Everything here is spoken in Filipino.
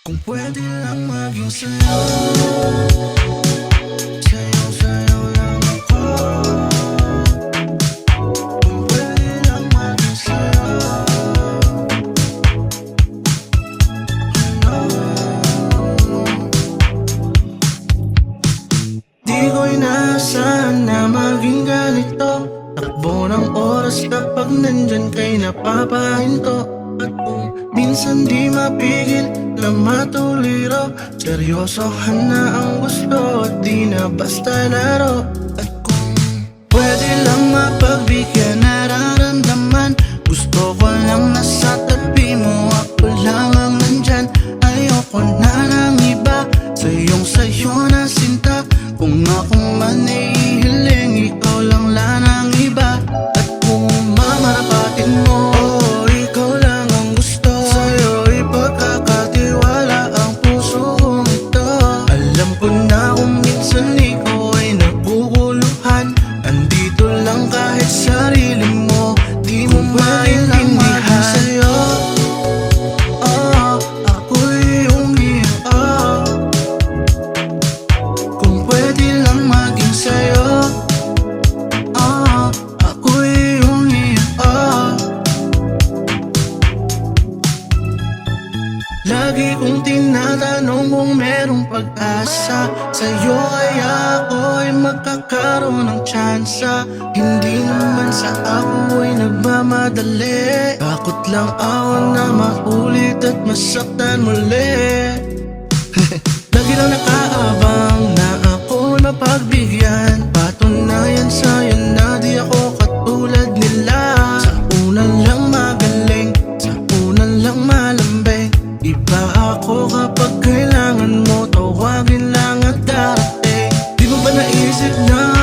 Kung pwede lang maging sa'yo, sa'yo lang ako. Kung pwede lang maging sa'yo, no. Di ko inaasahan na maging ganito. Takbo ng oras kapag nandyan kay napapahinto. At kung minsan di mapigil na matuliro, seryosohan na ang gusto at di na basta laro. At kung pwede lang mapagbigyan nararamdaman, gusto ko lang nasa tabi mo, ako lang ang nandyan. Ayoko na ng iba, sayo na sinta. Kung ako man ay hihiling, ikaw lang ang iba. At kung mamarapatin mo, ikaw lang ang gusto. Sa'yo ipagkakatiwala ang puso kong ito. Alam ko na kung minsan ikaw ay naguguluhan, andito lang kahit sarili mo di mo maintindihan. Sa'yo, ako'y umiyak. Kung pwede lang maging sa'yo, ako'y umiyak. Lagi kong tinatanong kung merong pag-asa sa'yo, kaya ako'y magkakaroon ng tsansa. Hindi naman sa ako'y nagmamadali, takot lang ako na maulit at masaktan muli. Lagi lang nakaabang na ako mapagbigyan, patunayan sa'yo na di ako katulad nila. Sa unan lang magaling, sa unan lang malambing. Iba ako kapag kailangan mo, tawagin lang at darating. Di mo ba naisip na